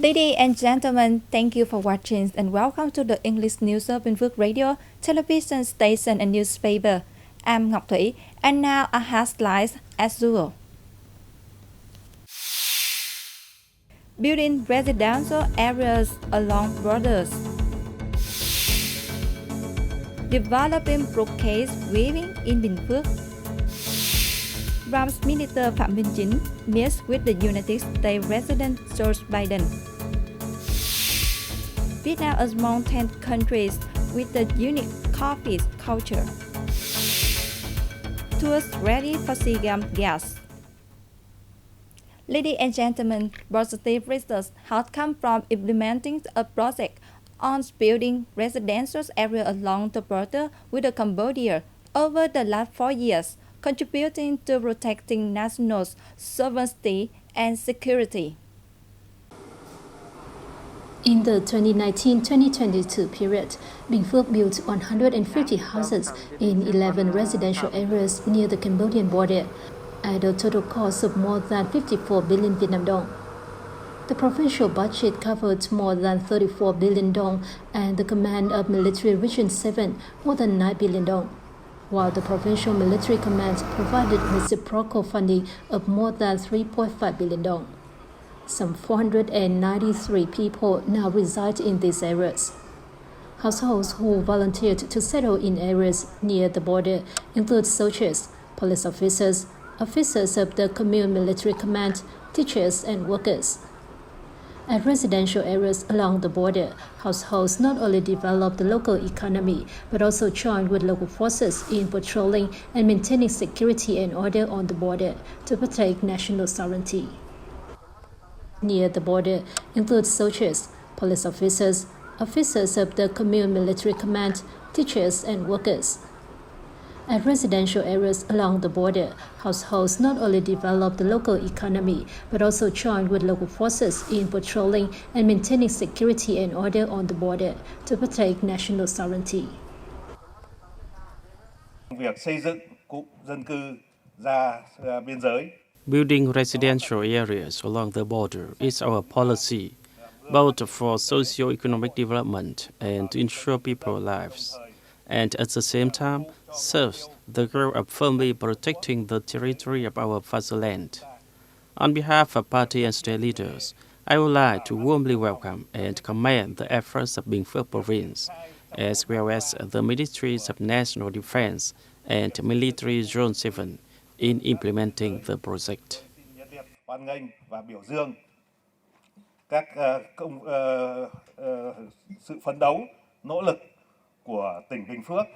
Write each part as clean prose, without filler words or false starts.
Ladies and gentlemen, thank you for watching and welcome to the English News of Binh Phuoc Radio, television station and newspaper. I'm Ngọc Thủy and now I have slides as usual. Building residential areas along borders. Developing brocade weaving in Binh Phuoc. Prime Minister Phạm Minh Chính meets with the United States President Joe Biden. Vietnam is among 10 countries with a unique coffee culture. Tours ready for SEA Games guests. Ladies and gentlemen, positive results have come from implementing a project on building residential areas along the border with Cambodia over the last 4 years, contributing to protecting national sovereignty and security. In the 2019-2022 period, Binh Phuoc built 150 houses in 11 residential areas near the Cambodian border at a total cost of more than 54 billion Vietnam dong. The provincial budget covered more than 34 billion dong and the command of Military Region 7 more than 9 billion dong, while the provincial military command provided reciprocal funding of more than 3.5 billion dong. Some 493 people now reside in these areas. Households who volunteered to settle in areas near the border include soldiers, police officers, officers of the Commune Military Command, teachers, and workers. At residential areas along the border, households not only develop the local economy, but also join with local forces in patrolling and maintaining security and order on the border to protect national sovereignty. Near the border include soldiers, police officers, officers of the Commune Military Command, teachers, and workers. At residential areas along the border, households not only develop the local economy, but also join with local forces in patrolling and maintaining security and order on the border to protect national sovereignty. Việc xây dựng cụm dân cư ra biên giới. Building residential areas along the border is our policy, both for socio-economic development and to ensure people's lives, and at the same time serves the goal of firmly protecting the territory of our fatherland. On behalf of party and state leaders, I would like to warmly welcome and commend the efforts of Binh Phuoc Province, as well as the Ministries of National Defense and Military Zone 7 in implementing the project. Hoan nghênh và biểu dương các sự phấn đấu, nỗ lực của tỉnh Binh Phuoc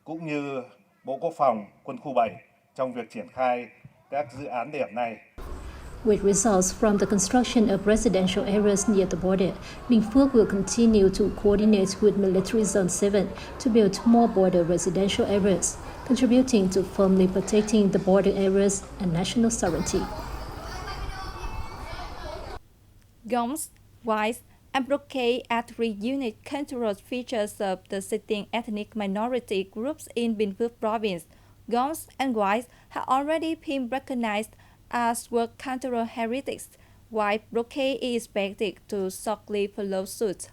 cũng như Bộ Quốc phòng, Quân khu 7 trong việc triển khai các dự án điểm này. With results from the construction of residential areas near the border, Binh Phuoc will continue to coordinate with Military Zone 7 to build more border residential areas, contributing to firmly protecting the border areas and national sovereignty. Gowns, whites, and brocade are three unique cultural features of the sitting ethnic minority groups in Binh Phuoc province. Gowns and whites have already been recognized as world cultural heritage, while brocade is expected to shortly follow suit.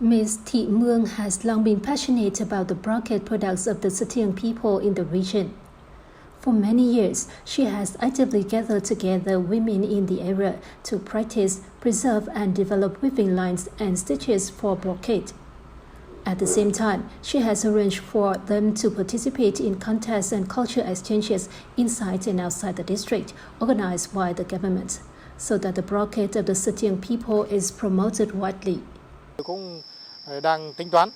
Ms. Thị Mương has long been passionate about the brocade products of the Sitiang people in the region. For many years, she has actively gathered together women in the area to practice, preserve, and develop weaving lines and stitches for brocade. At the same time, she has arranged for them to participate in contests and cultural exchanges inside and outside the district, organized by the government, so that the brocade of the Sitiang people is promoted widely. Cũng đang tính toán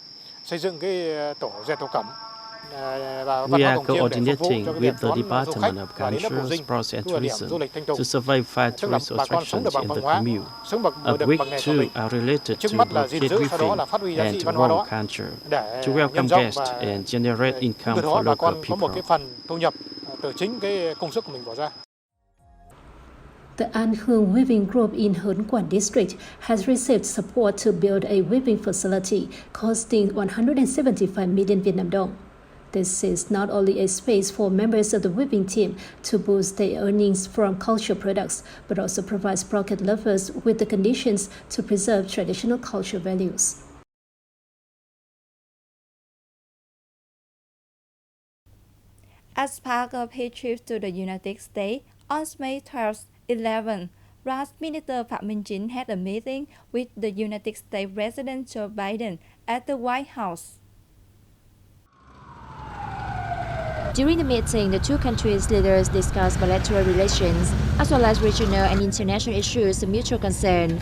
xây dựng cái tổ dệt thổ cẩm. We are coordinating with the Department of Culture, Sports and Tourism to survey 5 tourist attractions in the commune, of which 2 are related to brocade weaving and wall culture, to welcome guests and generate income for local people. The An Khương Weaving Group in Hớn Quản District has received support to build a weaving facility costing 175 million Vietnam dong. This is not only a space for members of the whipping team to boost their earnings from cultural products, but also provides brocade lovers with the conditions to preserve traditional cultural values. As part of his trip to the United States, on May 12, 11, Raj Minister Phạm Minh Chính had a meeting with the United States President Joe Biden at the White House. During the meeting, the two countries' leaders discussed bilateral relations, as well as regional and international issues of mutual concern.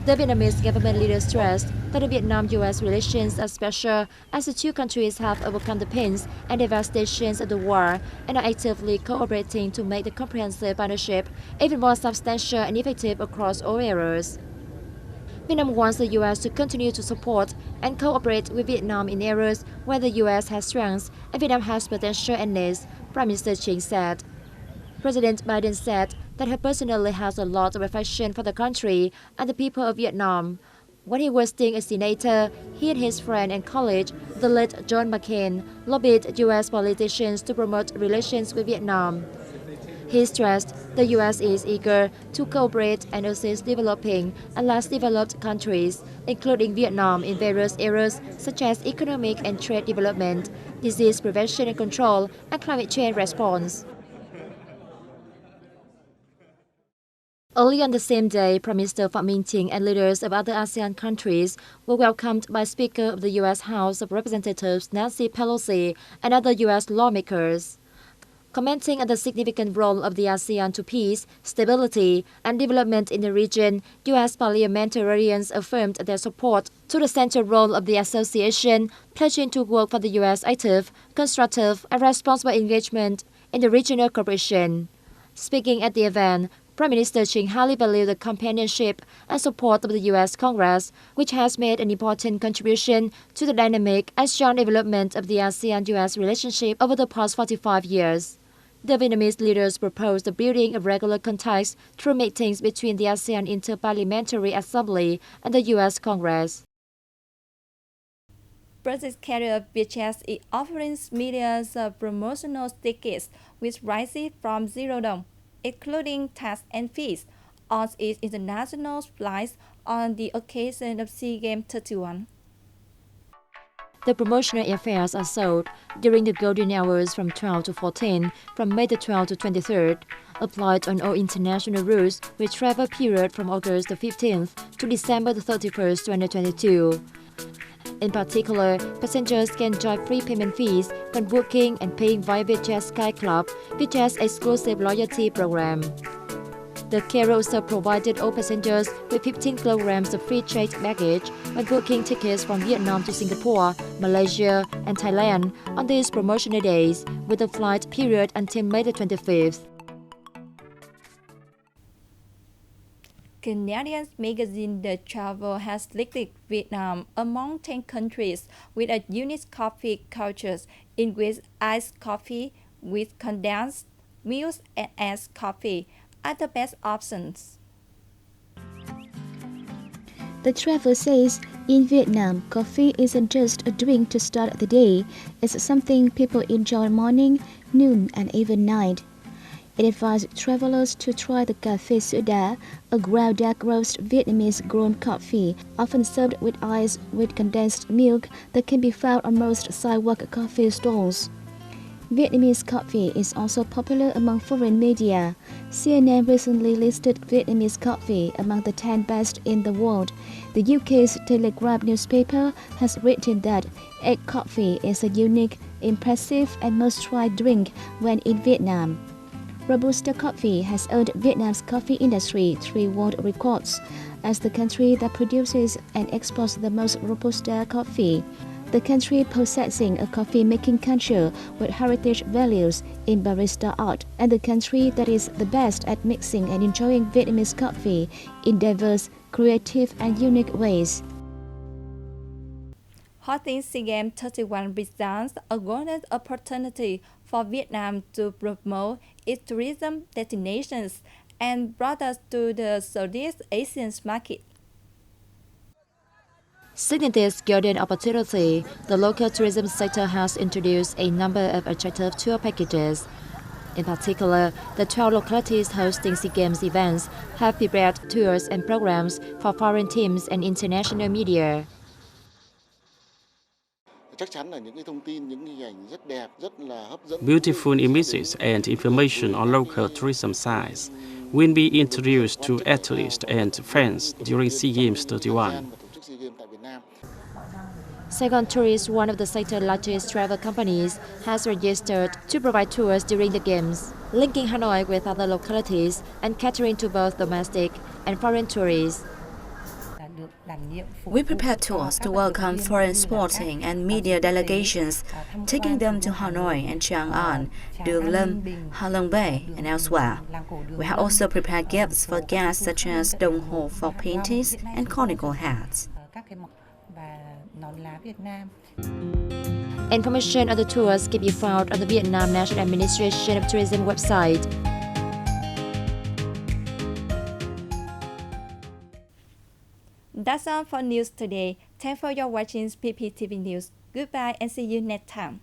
The Vietnamese government leader stressed that the Vietnam-U.S. relations are special as the two countries have overcome the pains and devastations of the war and are actively cooperating to make the comprehensive partnership even more substantial and effective across all areas. Vietnam wants the U.S. to continue to support and cooperate with Vietnam in areas where the U.S. has strengths and Vietnam has potential and needs, Prime Minister Chính said. President Biden said that he personally has a lot of affection for the country and the people of Vietnam. When he was still a senator, he and his friend and colleague, the late John McCain, lobbied U.S. politicians to promote relations with Vietnam. He stressed the U.S. is eager to cooperate and assist developing and less developed countries, including Vietnam, in various areas such as economic and trade development, disease prevention and control, and climate change response. Early on the same day, Prime Minister Phạm Minh Chính and leaders of other ASEAN countries were welcomed by Speaker of the U.S. House of Representatives Nancy Pelosi and other U.S. lawmakers. Commenting on the significant role of the ASEAN to peace, stability, and development in the region, U.S. parliamentarians affirmed their support to the central role of the association, pledging to work for the U.S. active, constructive, and responsible engagement in the regional cooperation. Speaking at the event, Prime Minister Chính highly valued the companionship and support of the U.S. Congress, which has made an important contribution to the dynamic and strong development of the ASEAN-U.S. relationship over the past 45 years. The Vietnamese leaders proposed the building of regular contacts through meetings between the ASEAN Inter-Parliamentary Assembly and the U.S. Congress. Brazil's carrier Vietjet is offering millions of promotional tickets with prices from $0, including tax and fees, on its international flights on the occasion of SEA Games 31. The promotional airfares are sold during the golden hours from 12 to 14, from May the 12th to 23rd, applied on all international routes with travel period from August the 15th to December the 31st, 2022. In particular, passengers can enjoy free payment fees when booking and paying via Vietjet Sky Club, Vietjet's exclusive loyalty program. The carrier also provided all passengers with 15 kilograms of free checked baggage when booking tickets from Vietnam to Singapore, Malaysia, and Thailand on these promotional days, with a flight period until May the 25th. Canadian magazine The Travel has listed Vietnam among 10 countries with a unique coffee culture, in which iced coffee with condensed milk and iced coffee are the best options. The travel says, in Vietnam, coffee isn't just a drink to start the day, it's something people enjoy morning, noon, and even night. It advised travelers to try the café soda, a ground dark roast Vietnamese grown coffee, often served with ice with condensed milk that can be found on most sidewalk coffee stalls. Vietnamese coffee is also popular among foreign media. CNN recently listed Vietnamese coffee among the 10 best in the world. The UK's Telegraph newspaper has written that egg coffee is a unique, impressive, and must-try drink when in Vietnam. Robusta coffee has earned Vietnam's coffee industry 3 world records as the country that produces and exports the most Robusta coffee. The country possessing a coffee-making culture with heritage values in barista art, and the country that is the best at mixing and enjoying Vietnamese coffee in diverse, creative, and unique ways. Hosting SEA Games 31 presents a golden opportunity for Vietnam to promote its tourism destinations and brought us to the Southeast Asian market. Seeking this golden opportunity, the local tourism sector has introduced a number of attractive tour packages. In particular, the 12 localities hosting SEA Games events have prepared tours and programs for foreign teams and international media. Beautiful images and information on local tourism sites will be introduced to athletes and fans during SEA Games 31. Saigon Tourist, one of the sector's largest travel companies, has registered to provide tours during the Games, linking Hanoi with other localities and catering to both domestic and foreign tourists. We prepare tours to welcome foreign sporting and media delegations, taking them to Hanoi and Chiang An, Đường Lâm, Ha Long Bay, and elsewhere. We have also prepared gifts for guests such as đồng hồ for paintings and conical hats. Information on the tours can be found on the Vietnam National Administration of Tourism website. That's all for news today. Thanks for your watching BPTV News. Goodbye and see you next time.